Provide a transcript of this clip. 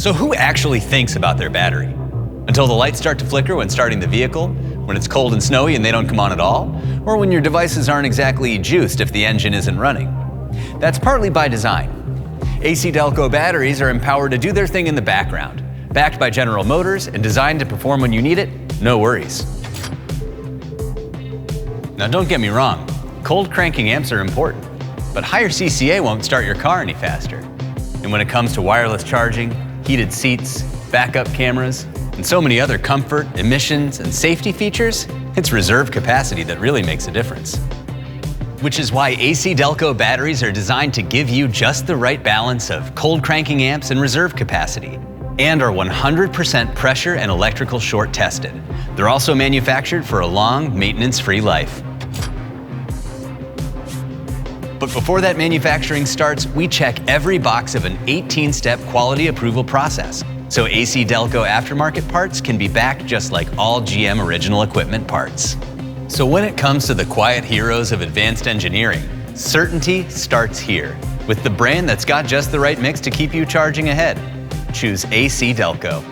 So who actually thinks about their battery? Until the lights start to flicker when starting the vehicle, when it's cold and snowy and they don't come on at all, or when your devices aren't exactly juiced if the engine isn't running. That's partly by design. ACDelco batteries are empowered to do their thing in the background, backed by General Motors and designed to perform when you need it, no worries. Now don't get me wrong, cold cranking amps are important, but higher CCA won't start your car any faster. And when it comes to wireless charging, heated seats, backup cameras, and so many other comfort, emissions, and safety features, it's reserve capacity that really makes a difference. Which is why ACDelco batteries are designed to give you just the right balance of cold cranking amps and reserve capacity, and are 100% pressure and electrical short tested. They're also manufactured for a long, maintenance-free life. But before that manufacturing starts, we check every box of an 18-step quality approval process, so ACDelco aftermarket parts can be backed just like all GM original equipment parts. So when it comes to the quiet heroes of advanced engineering, certainty starts here, with the brand that's got just the right mix to keep you charging ahead. Choose ACDelco.